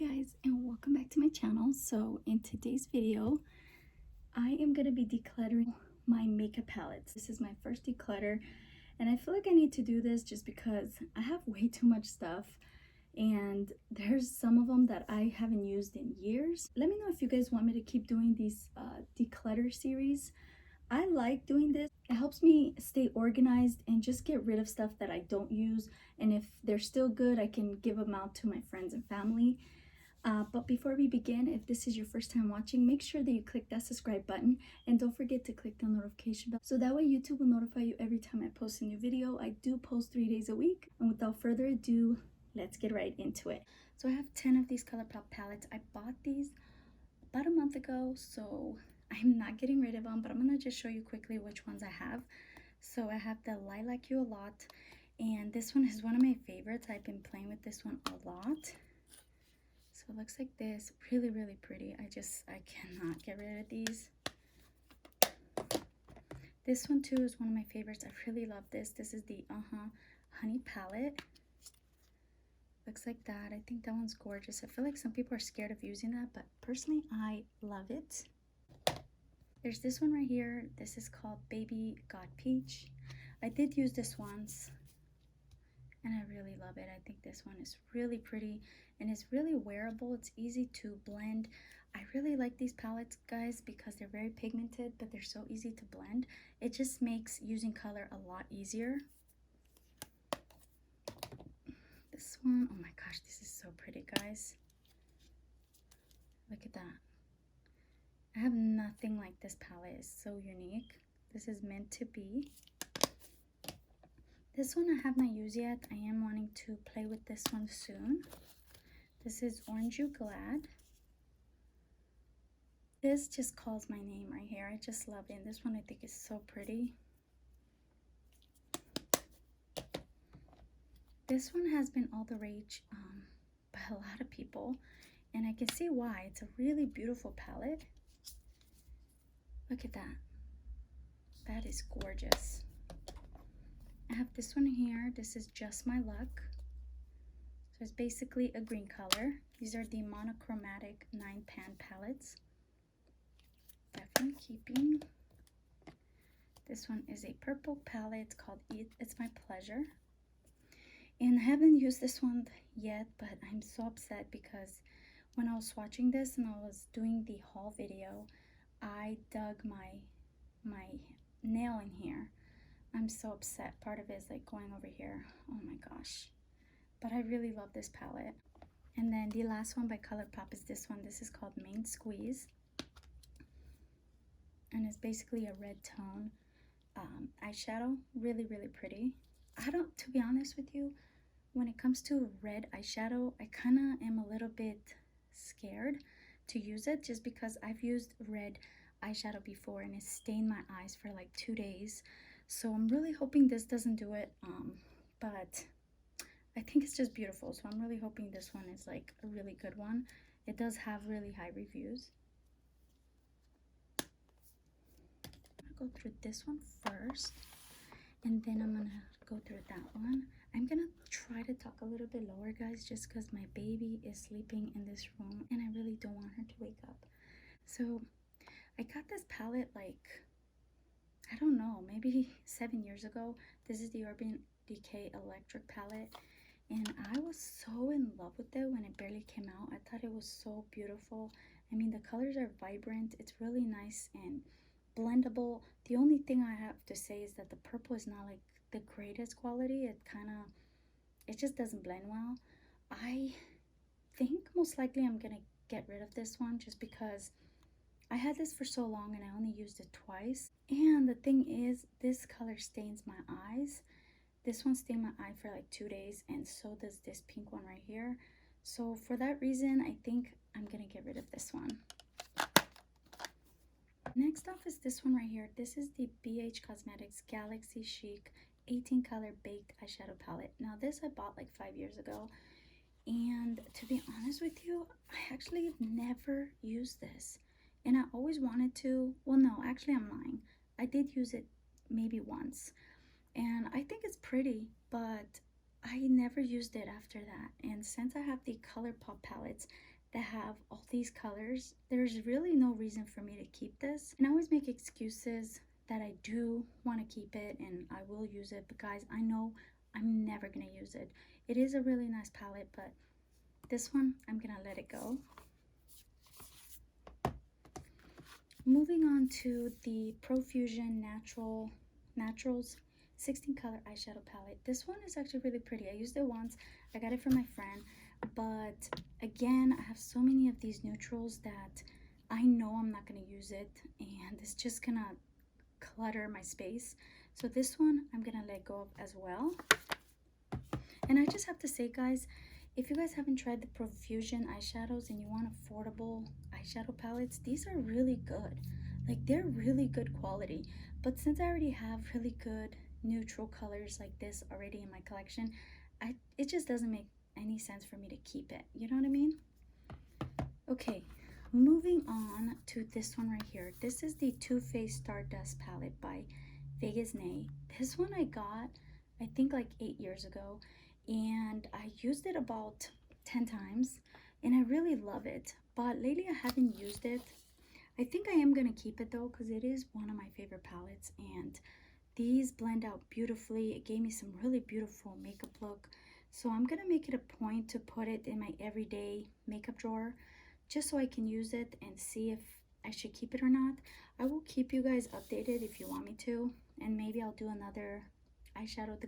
guys, and welcome back to my channel. So in today's video I am going to be decluttering my makeup palettes. This is my first declutter and I feel like I need to do this just because I have way too much stuff and there's some of them that I haven't used in years. Let me know if you guys want me to keep doing these declutter series. I like doing this. It helps me stay organized and just get rid of stuff that I don't use, and if they're still good I can give them out to my friends and family. But before we begin, if this is your first time watching, make sure that you click that subscribe button and don't forget to click the notification bell so that way YouTube will notify you every time I post a new video. I do post 3 days a week, and without further ado, let's get right into it. So I have 10 of these Colourpop palettes. I bought these about a month ago, so I'm not getting rid of them, but I'm gonna just show you quickly which ones I have. So I have the Lilac You a Lot, and this one is one of my favorites. I've been playing with this one a lot. So it looks like this, really pretty. I cannot get rid of these. This one too is one of my favorites. I really love this. This is the Honey palette. Looks like that. I think that one's gorgeous. I feel like some people are scared of using that, but personally I love it. There's this one right here. This is called Baby Got Peach. I did use this once and I really love it. I think this one is really pretty and it's really wearable. It's easy to blend. I really like these palettes, guys, because they're very pigmented, but they're so easy to blend. It just makes using color a lot easier. This one, oh my gosh, this is so pretty, guys. Look at that. I have nothing like this palette. It's so unique. This is meant to be. This one I have not used yet. I am wanting to play with this one soon. This is Orange You Glad. This just calls my name right here. I just love it. And this one I think is so pretty. This one has been all the rage by a lot of people, and I can see why. It's a really beautiful palette. Look at that. That is gorgeous. I have this one here. This is Just My Luck. So it's basically a green color. These are the monochromatic 9-pan palettes. Definitely keeping. This one is a purple palette. It's called It's My Pleasure. And I haven't used this one yet, but I'm so upset because when I was watching this and I was doing the haul video, I dug my nail in here. I'm so upset. Part of it is like going over here. Oh my gosh. But I really love this palette. And then the last one by Colourpop is this one. This is called Main Squeeze. And it's basically a red tone eyeshadow. Really pretty. To be honest with you, when it comes to red eyeshadow, I kind of am a little bit scared to use it just because I've used red eyeshadow before and it stained my eyes for like 2 days. So I'm really hoping this doesn't do it, but I think it's just beautiful. So I'm really hoping this one is like a really good one. It does have really high reviews. I'm gonna go through this one first, and then I'm gonna go through that one. I'm gonna try to talk a little bit lower, guys, just because my baby is sleeping in this room and I really don't want her to wake up. So I got this palette like, I don't know, maybe 7 years ago. This is the Urban Decay Electric palette, and I was so in love with it when it barely came out. I thought it was so beautiful. I mean, the colors are vibrant. It's really nice and blendable. The only thing I have to say is that the purple is not like the greatest quality. It just doesn't blend well. I think most likely I'm gonna get rid of this one just because I had this for so long and I only used it twice. And the thing is, this color stains my eyes. This one stained my eye for like 2 days, and so does this pink one right here. So for that reason, I think I'm gonna get rid of this one. Next off is this one right here. This is the BH Cosmetics Galaxy Chic 18 color baked eyeshadow palette. Now this I bought like 5 years ago, and to be honest with you, I actually have never used this. And I always wanted to. Well, no, actually I'm lying. I did use it maybe once. And I think it's pretty, but I never used it after that. And since I have the Colourpop palettes, that have all these colors. There's really no reason for me to keep this, and I always make excuses that I do want to keep it and I will use it, but guys, I know I'm never gonna use it. It is a really nice palette, but this one I'm gonna let it go. Moving on to the Profusion Naturals 16 color eyeshadow palette. This one is actually really pretty. I used it once. I got it from my friend, but again, I have so many of these neutrals that I know I'm not going to use it, and it's just gonna clutter my space. So this one I'm gonna let go of as well. And I just have to say, guys, if you guys haven't tried the Profusion eyeshadows and you want affordable eyeshadow palettes, these are really good. Like, they're really good quality. But since I already have really good neutral colors like this already in my collection, it just doesn't make any sense for me to keep it. You know what I mean? Okay, moving on to this one right here. This is the Too Faced Stardust palette by Vegas Nay. This one I got, I think, like 8 years ago, and I used it about 10 times, and I really love it. But lately I haven't used it. I think I am gonna keep it though, because it is one of my favorite palettes, and these blend out beautifully. It gave me some really beautiful makeup look. So I'm gonna make it a point to put it in my everyday makeup drawer, just so I can use it and see if I should keep it or not. I will keep you guys updated if you want me to, and maybe I'll do another eyeshadow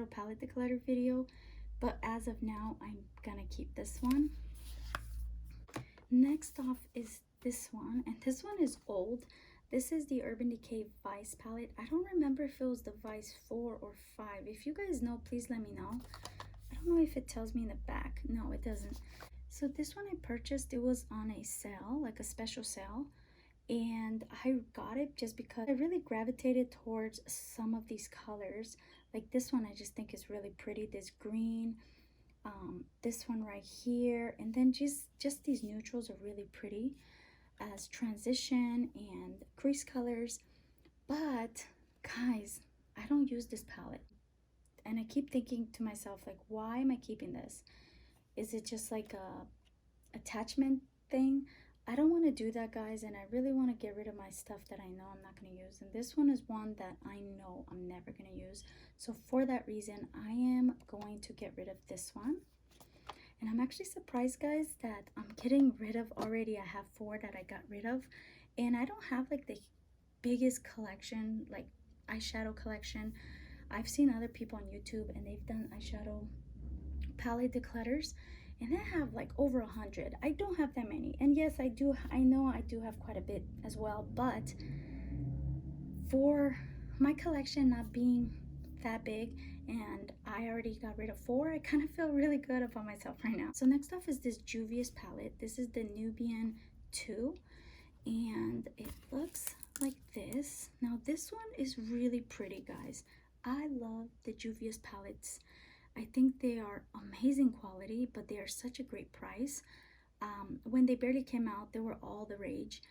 palette declutter video, but as of now I'm gonna keep this one. Next off is this one, and this one is old. This is the Urban Decay Vice palette. I don't remember if it was the Vice 4 or 5. If you guys know, please let me know. I don't know if it tells me in the back. No, it doesn't. So this one I purchased, it was on a sale, like a special sale, and I got it just because I really gravitated towards some of these colors. Like this one I just think is really pretty, this green, this one right here, and then just these neutrals are really pretty as transition and crease colors. But guys, I don't use this palette, and I keep thinking to myself, like, why am I keeping this? Is it just like a attachment thing? I don't want to do that, guys, and I really want to get rid of my stuff that I know I'm not going to use. And this one is one that I know I'm never going to use. So for that reason, I am going to get rid of this one. And I'm actually surprised, guys, that I'm getting rid of already. I have 4 that I got rid of, and I don't have like the biggest collection, like eyeshadow collection. I've seen other people on YouTube and they've done eyeshadow palette declutters, and they have like over 100. I don't have that many, and yes, I know I do have quite a bit as well, but for my collection not being that big and I already got rid of 4, I kind of feel really good about myself right now. So next off is this Juvia's palette. This is the Nubian 2, and it looks like this. Now this one is really pretty, guys. I love the Juvia's palettes. I think they are amazing quality, but they are such a great price. When they barely came out, they were all the rage,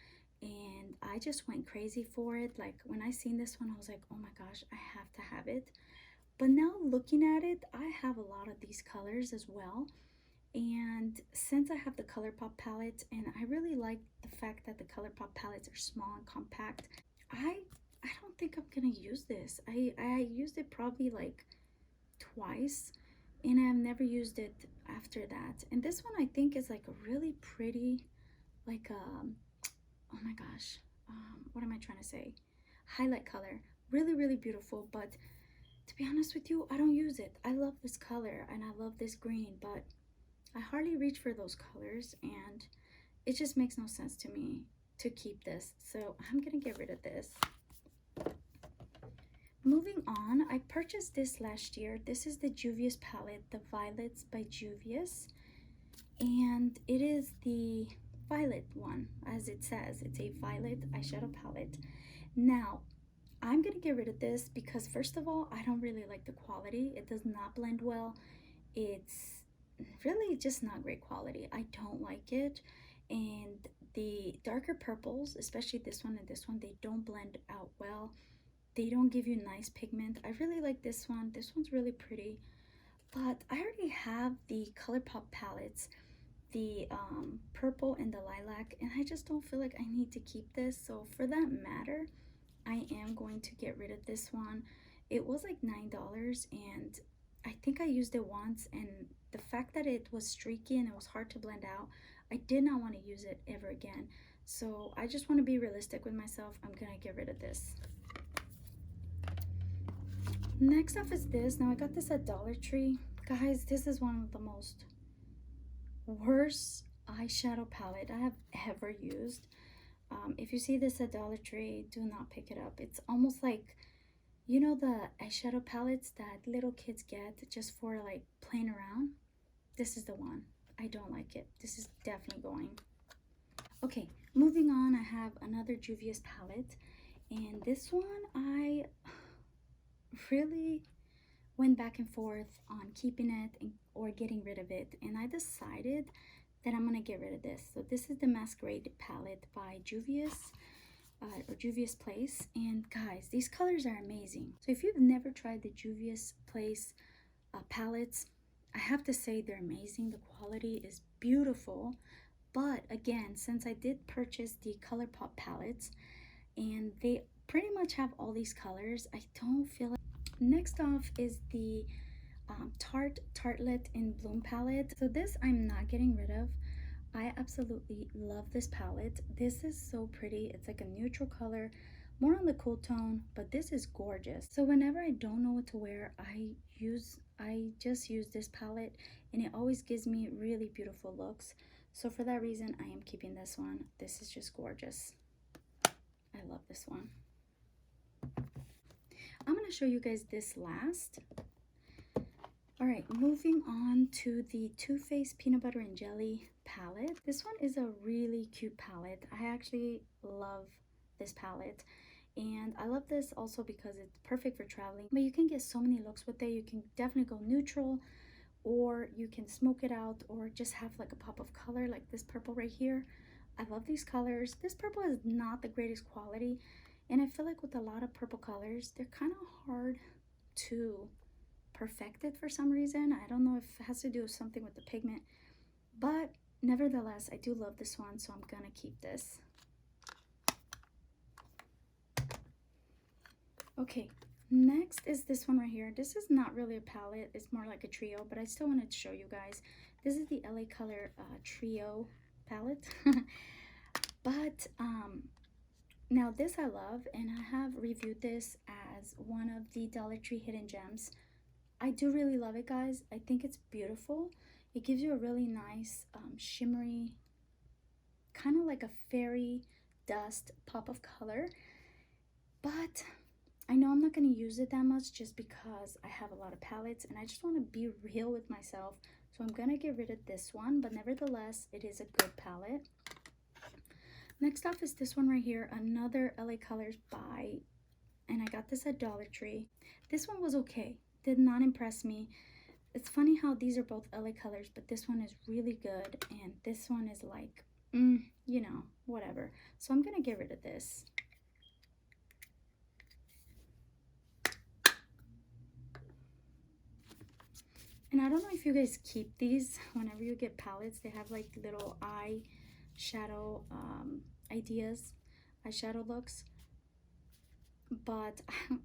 and I just went crazy for it. Like, when I seen this one, I was like, oh my gosh, I have to have it. But now looking at it, I have a lot of these colors as well. And since I have the Colourpop palette, and I really like the fact that the Colourpop palettes are small and compact, I don't think I'm gonna use this. I used it probably like twice, and I've never used it after that. And this one I think is like a really pretty, like oh my gosh, what am I trying to say, highlight color. Really beautiful, but to be honest with you, I don't use it. I love this color and I love this green, but I hardly reach for those colors, and it just makes no sense to me to keep this. So I'm gonna get rid of this. Moving on, I purchased this last year. This is the Juvia's palette, the Violets by Juvia's, and it is the violet one, as it says. It's a violet eyeshadow palette. Now I'm gonna get rid of this because, first of all, I don't really like the quality. It does not blend well. It's really just not great quality. I don't like it. And the darker purples, especially this one and this one, they don't blend out well. They don't give you nice pigment. I really like this one. This one's really pretty. But I already have the Colourpop palettes, the purple and the lilac, and I just don't feel like I need to keep this. So for that matter, I am going to get rid of this one. It was like $9, and I think I used it once, and the fact that it was streaky and it was hard to blend out, I did not want to use it ever again. So I just want to be realistic with myself. I'm gonna get rid of this. Next up is this. Now I got this at Dollar Tree. Guys, this is one of the most worst eyeshadow palette I have ever used. If you see this at Dollar Tree, do not pick it up. It's almost like, you know, the eyeshadow palettes that little kids get just for like playing around. This is the one. I don't like it. This is definitely going. Okay, moving on, I have another Juvia's palette, and this one I really went back and forth on keeping it or getting rid of it, and I decided that I'm gonna get rid of this. So this is the Masquerade palette by Juvia's or Juvia's Place, and guys, these colors are amazing. So if you've never tried the Juvia's Place palettes, I have to say they're amazing. The quality is beautiful. But again, since I did purchase the Colourpop palettes and they pretty much have all these colors, I don't feel like. Next off is the Tarte Tartlet in Bloom palette. So this I'm not getting rid of. I absolutely love this palette. This is so pretty. It's like a neutral color, more on the cool tone, but this is gorgeous. So whenever I don't know what to wear, I just use this palette, and it always gives me really beautiful looks. So for that reason, I am keeping this one. This is just gorgeous. I love this one. I'm going to show you guys this last. All right, moving on to the Too Faced Peanut Butter and Jelly palette. This one is a really cute palette. I actually love this palette. And I love this also because it's perfect for traveling. But you can get so many looks with it. You can definitely go neutral, or you can smoke it out, or just have like a pop of color like this purple right here. I love these colors. This purple is not the greatest quality, and I feel like with a lot of purple colors, they're kind of hard to perfect it for some reason. I don't know if it has to do with something with the pigment, but nevertheless, I do love this one, so I'm gonna keep this. Okay, next is this one right here. This is not really a palette, it's more like a trio, but I still wanted to show you guys. This is the LA Color Trio palette. But now this I love, and I have reviewed this as one of the Dollar Tree hidden gems. I do really love it, guys. I think it's beautiful. It gives you a really nice shimmery, kind of like a fairy dust pop of color. But I know I'm not going to use it that much just because I have a lot of palettes and I just want to be real with myself. So I'm going to get rid of this one, but nevertheless, it is a good palette. Next off is this one right here, another LA Colors by, and I got this at Dollar Tree. This one was okay, did not impress me. It's funny how these are both LA Colors, but this one is really good and this one is like, you know, whatever. So I'm going to get rid of this. And I don't know if you guys keep these. Whenever you get palettes, they have like little eyeshadow ideas, eyeshadow looks. But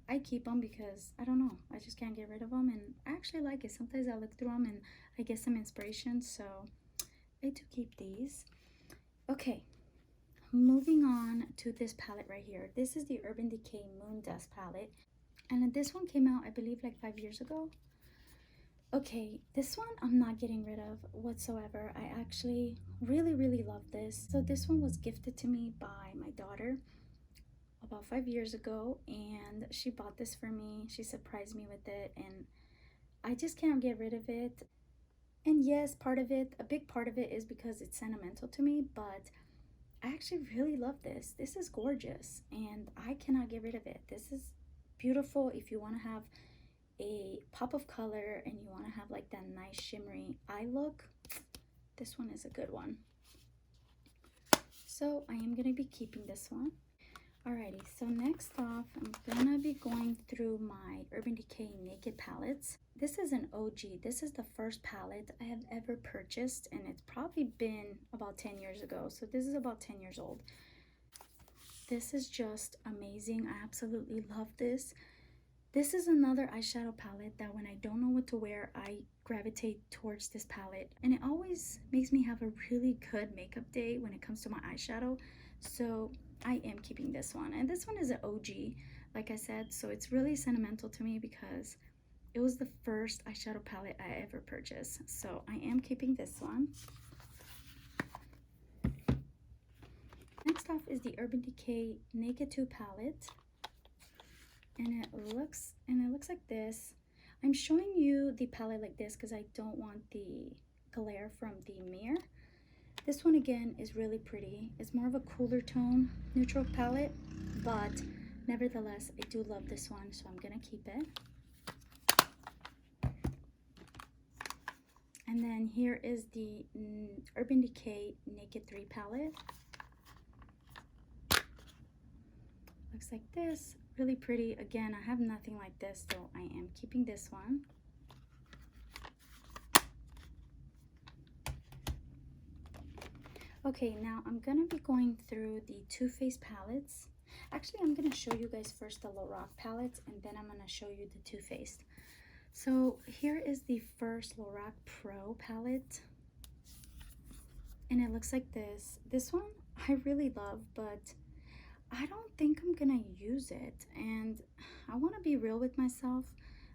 I keep them because, I don't know, I just can't get rid of them. And I actually like it. Sometimes I look through them and I get some inspiration. So I do keep these. Okay, moving on to this palette right here. This is the Urban Decay Moon Dust palette. And this one came out, I believe, like 5 years ago. Okay, this one I'm not getting rid of whatsoever. I actually really love this. So this one was gifted to me by my daughter about 5 years ago, and she bought this for me. She surprised me with it, and I just can't get rid of it. And yes, part of it, a big part of it is because it's sentimental to me, but I actually really love this. This is gorgeous, and I cannot get rid of it. This is beautiful if you want to have a pop of color and you want to have like that nice shimmery eye look. This one is a good one. So I am going to be keeping this one. Alrighty, so next off, I'm gonna be going through my Urban Decay Naked palettes. This is an OG. This is the first palette I have ever purchased, and it's probably been about 10 years ago. So this is about 10 years old. This is just amazing. I absolutely love this. This is another eyeshadow palette that when I don't know what to wear, I gravitate towards this palette. And it always makes me have a really good makeup day when it comes to my eyeshadow. So I am keeping this one. And this one is an OG, like I said. So it's really sentimental to me because it was the first eyeshadow palette I ever purchased. So I am keeping this one. Next off is the Urban Decay Naked 2 palette. And it looks like this. I'm showing you the palette like this because I don't want the glare from the mirror. This one again is really pretty. It's more of a cooler tone neutral palette, but nevertheless I do love this one, so I'm gonna keep it. And then here is the Urban Decay Naked 3 palette. Looks like this. Really pretty. Again, I have nothing like this, so I am keeping this one. Okay, now I'm gonna be going through the Too Faced palettes. Actually, I'm gonna show you guys first the Lorac palettes, and then I'm gonna show you the Too Faced. So here is the first Lorac Pro palette, and it looks like this. This one I really love, but I don't think I'm gonna use it, and I want to be real with myself.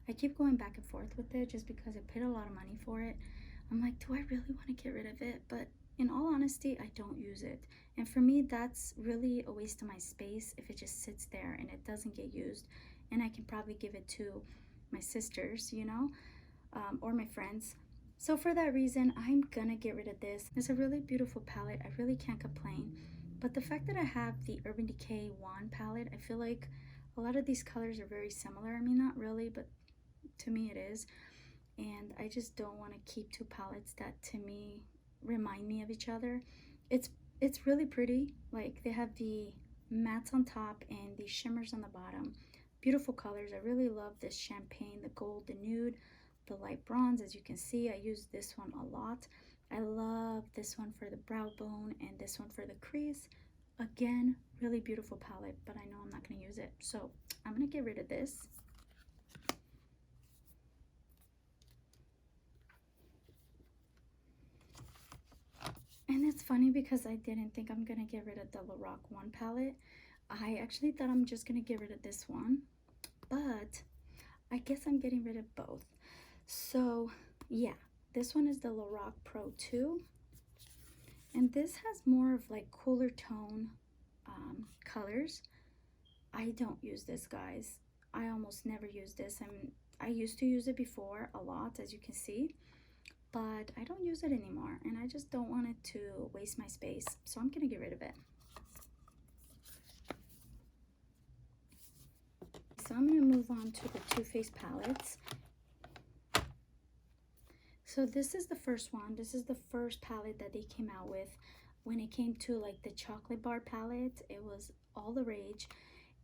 I keep going back and forth with it just because I paid a lot of money for it. I'm like, do I really want to get rid of it? But in all honesty, I don't use it, and for me that's really a waste of my space if it just sits there and it doesn't get used. And I can probably give it to my sisters, you know, or my friends. So for that reason, I'm gonna get rid of this. It's a really beautiful palette. I really can't complain. But the fact that I have the Urban Decay Wand palette, I feel like a lot of these colors are very similar. I mean, not really, but to me it is. And I just don't want to keep two palettes that to me remind me of each other. It's really pretty. Like, they have the mattes on top and the shimmers on the bottom. Beautiful colors. I really love this champagne, the gold, the nude, the light bronze. As you can see, I use this one a lot. I love this one for the brow bone and this one for the crease. Again, really beautiful palette, but I know I'm not going to use it. So I'm going to get rid of this. And it's funny because I didn't think I'm going to get rid of the Lorac One palette. I actually thought I'm just going to get rid of this one, but I guess I'm getting rid of both. So yeah. This one is the Lorac Pro 2, and this has more of like cooler tone colors. I don't use this, guys. I almost never use this. I used to use it before a lot, as you can see, but I don't use it anymore, and I just don't want it to waste my space, so I'm gonna get rid of it. So I'm gonna move on to the Too Faced palettes. So this is the first one. This is the first palette that they came out with. When it came to like the chocolate bar palette, it was all the rage,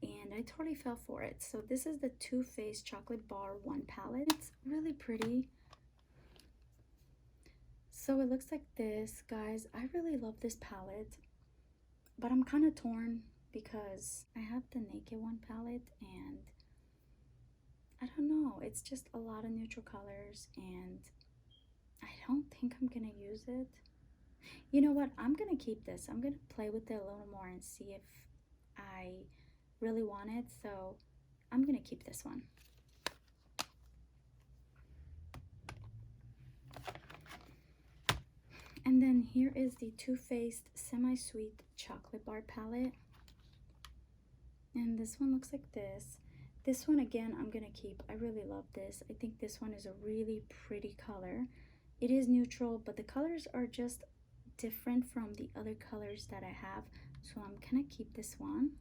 and I totally fell for it. So this is the Too Faced Chocolate Bar 1 palette. It's really pretty. So it looks like this, guys. I really love this palette, but I'm kind of torn because I have the Naked One palette, and I don't know. It's just a lot of neutral colors, and I don't think I'm gonna use it. You know what? I'm gonna keep this. I'm gonna play with it a little more and see if I really want it. So I'm gonna keep this one. And then here is the Too Faced Semi-Sweet Chocolate Bar palette. And this one looks like this. This one, again, I'm gonna keep. I really love this. I think this one is a really pretty color. It is neutral, but the colors are just different from the other colors that I have. So I'm gonna keep this one.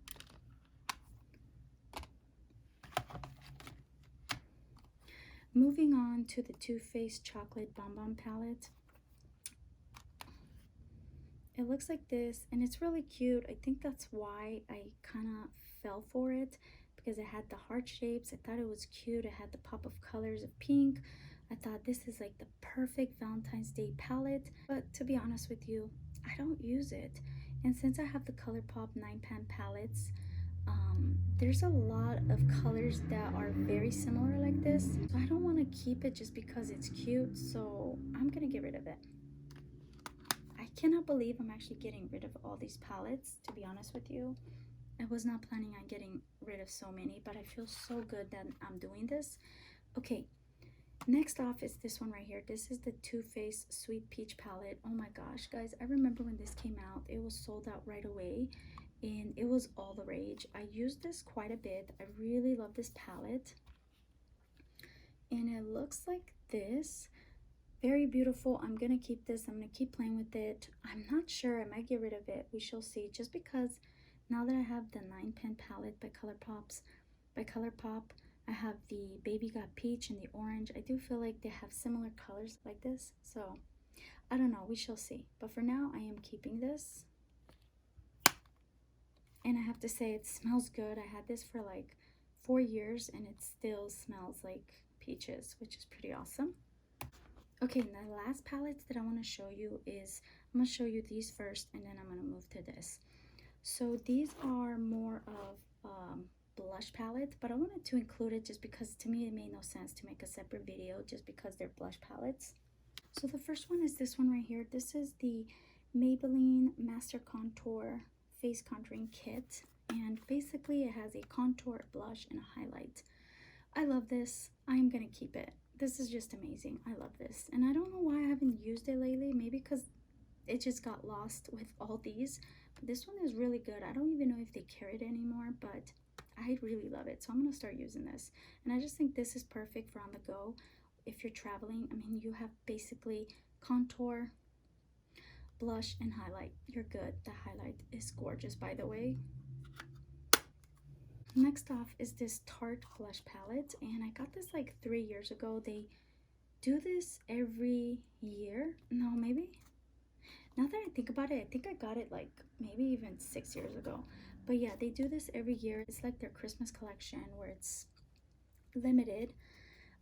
Moving on to the Too Faced Chocolate Bonbon palette. It looks like this, and it's really cute. I think that's why I kind of fell for it, because it had the heart shapes. I thought it was cute. It had the pop of colors of pink. I thought this is like the perfect Valentine's Day palette, but to be honest with you, I don't use it. And since I have the Colourpop 9-pan palettes, there's a lot of colors that are very similar like this, so I don't want to keep it just because it's cute, so I'm gonna get rid of it. I cannot believe I'm actually getting rid of all these palettes, to be honest with you. I was not planning on getting rid of so many, but I feel so good that I'm doing this. Okay, next off is this one right here. This is the Too Faced Sweet Peach palette. Oh my gosh, guys, I remember when this came out, it was sold out right away, and it was all the rage. I used this quite a bit. I really love this palette, and it looks like this. Very beautiful. I'm gonna keep this. I'm gonna keep playing with it. I'm not sure. I might get rid of it. We shall see. Just because now that I have the 9-pan palette by Colourpop, I have the Baby Got Peach and the orange. I do feel like they have similar colors like this. So I don't know. We shall see. But for now, I am keeping this. And I have to say, it smells good. I had this for like 4 years and it still smells like peaches, which is pretty awesome. Okay, and the last palettes that I want to show you is, I'm going to show you these first, and then I'm going to move to this. So these are more of blush palettes, but I wanted to include it just because to me it made no sense to make a separate video just because they're blush palettes. So the first one is this one right here. This is the Maybelline Master Contour Face Contouring Kit, and basically it has a contour, blush, and a highlight. I love this. I'm going to keep it. This is just amazing. I love this, and I don't know why I haven't used it lately. Maybe because it just got lost with all these, but this one is really good. I don't even know if they carry it anymore, but I really love it, so I'm gonna start using this. And I just think this is perfect for on the go if you're traveling. I mean, you have basically contour, blush, and highlight. You're good. The highlight is gorgeous, by the way. Next off is this Tarte blush palette, and I got this like 3 years ago. They do this every year. No, maybe, now that I think about it, I think I got it like maybe even 6 years ago. But yeah, they do this every year. It's like their Christmas collection where it's limited.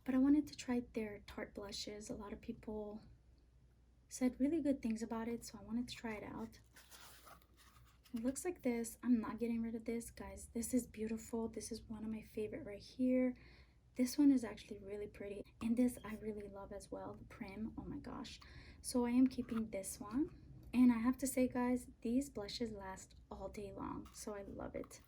But I wanted to try their Tarte blushes. A lot of people said really good things about it, so I wanted to try it out. It looks like this. I'm not getting rid of this, guys. This is beautiful. This is one of my favorite right here. This one is actually really pretty, and this I really love as well, the prim. Oh my gosh. So I am keeping this one, and I have to say, guys, these blushes last all day long, so I love it.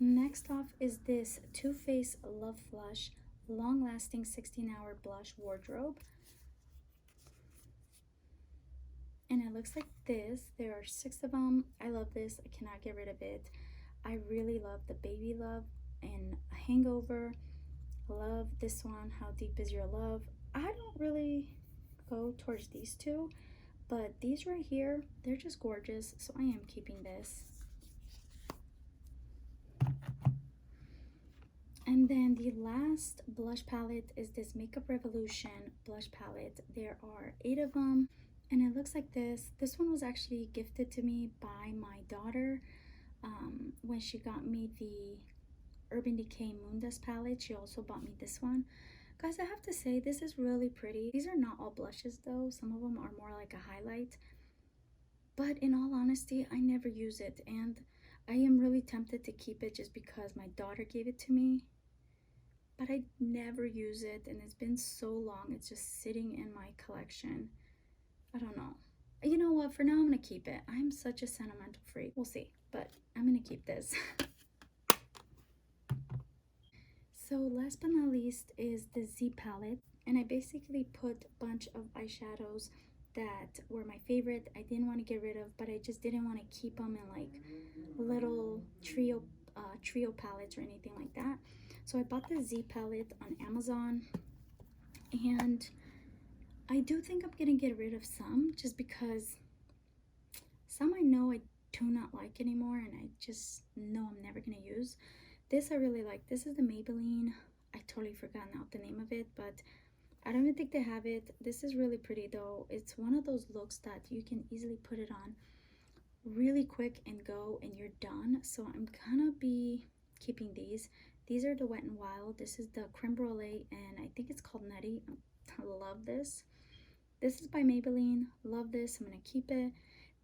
Next off is this Too Faced Love Flush Long Lasting 16-Hour Blush Wardrobe. And it looks like this. There are 6 of them. I love this. I cannot get rid of it. I really love the Baby Love and Hangover. Love this one, How Deep Is Your Love. I don't really go towards these two, but these right here, they're just gorgeous, so I am keeping this. And then the last blush palette is this Makeup Revolution blush palette. There are 8 of them, and it looks like this. This one was actually gifted to me by my daughter when she got me the Urban Decay Moon Dust palette. She also bought me this one. Guys, I have to say, this is really pretty. These are not all blushes though. Some of them are more like a highlight. But in all honesty, I never use it, and I am really tempted to keep it just because my daughter gave it to me. But I never use it, and it's been so long. It's just sitting in my collection. I don't know. You know what? For now, I'm going to keep it. I'm such a sentimental freak. We'll see, but I'm going to keep this. So last but not least is the Z palette, and I basically put a bunch of eyeshadows that were my favorite. I didn't want to get rid of, but I just didn't want to keep them in like little trio palettes or anything like that. So I bought the Z palette on Amazon, and I do think I'm gonna get rid of some just because some I know I do not like anymore, and I just know I'm never gonna use. This I really like. This is the Maybelline. I totally forgot now the name of it, but I don't even think they have it. This is really pretty though. It's one of those looks that you can easily put it on really quick and go and you're done. So I'm gonna be keeping these. These are the Wet n Wild. This is the creme brulee and I think it's called Nutty. I love this. This is by Maybelline. Love this. I'm gonna keep it.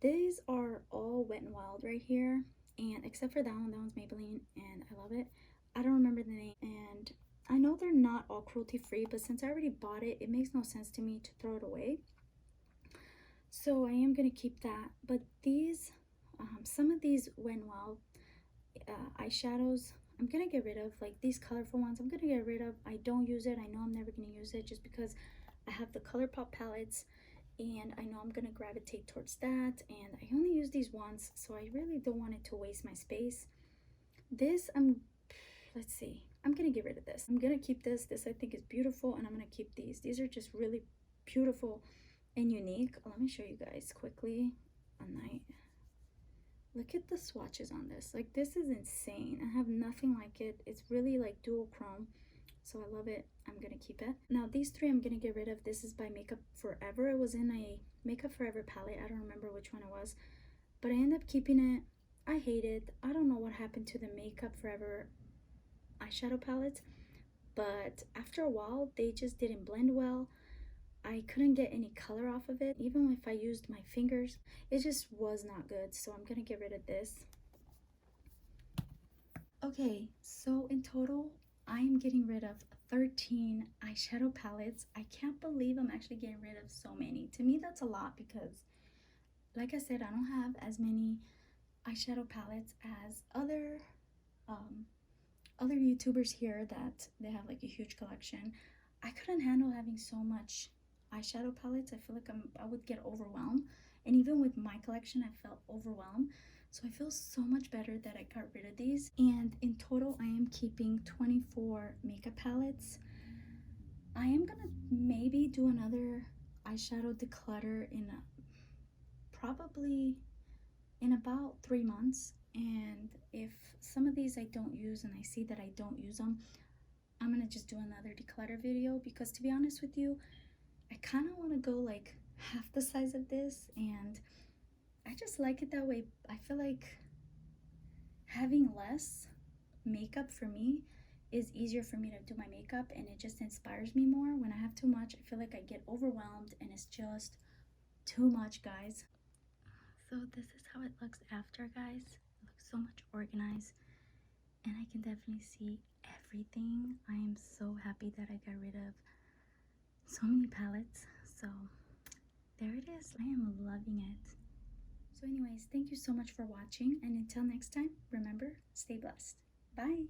These are all Wet n Wild right here, and except for that one's Maybelline and I love it. I don't remember the name, and I know they're not all cruelty free, but since I already bought it, it makes no sense to me to throw it away. So I am gonna keep that. But these, some of these Wet n Wild eyeshadows, I'm gonna get rid of. Like these colorful ones, I'm gonna get rid of. I don't use it. I know I'm never gonna use it just because I have the Colourpop palettes and I know I'm gonna gravitate towards that, and I only use these once, so I really don't want it to waste my space. This, let's see, I'm gonna get rid of this. I'm gonna keep this. This I think is beautiful, and I'm gonna keep these. These are just really beautiful and unique. Let me show you guys quickly a night. Look at the swatches on this. Like, this is insane. I have nothing like it. It's really like dual chrome, so I love it. I'm gonna keep it. Now these three I'm gonna get rid of. This is by Makeup Forever. It was in a Makeup Forever palette. I don't remember which one it was, but I ended up keeping it. I hate it. I don't know what happened to the Makeup Forever eyeshadow palettes, but after a while they just didn't blend well. I couldn't get any color off of it. Even if I used my fingers, it just was not good. So I'm gonna get rid of this. Okay, so in total, I am getting rid of 13 eyeshadow palettes. I can't believe I'm actually getting rid of so many. To me, that's a lot because, like I said, I don't have as many eyeshadow palettes as other YouTubers here that they have like a huge collection. I couldn't handle having so much eyeshadow palettes. I feel like I would get overwhelmed, and even with my collection I felt overwhelmed. So I feel so much better that I got rid of these, and in total I am keeping 24 makeup palettes. I am gonna maybe do another eyeshadow declutter in probably in about 3 months, and if some of these I don't use and I see that I don't use them, I'm gonna just do another declutter video, because to be honest with you, I kind of want to go like half the size of this, and I just like it that way. I feel like having less makeup for me is easier for me to do my makeup, and it just inspires me more. When I have too much, I feel like I get overwhelmed and it's just too much, guys. So this is how it looks after, guys. It looks so much organized, and I can definitely see everything. I am so happy that I got rid of so many palettes. So there it is. I am loving it. So anyways, thank you so much for watching, and until next time, remember, stay blessed. Bye.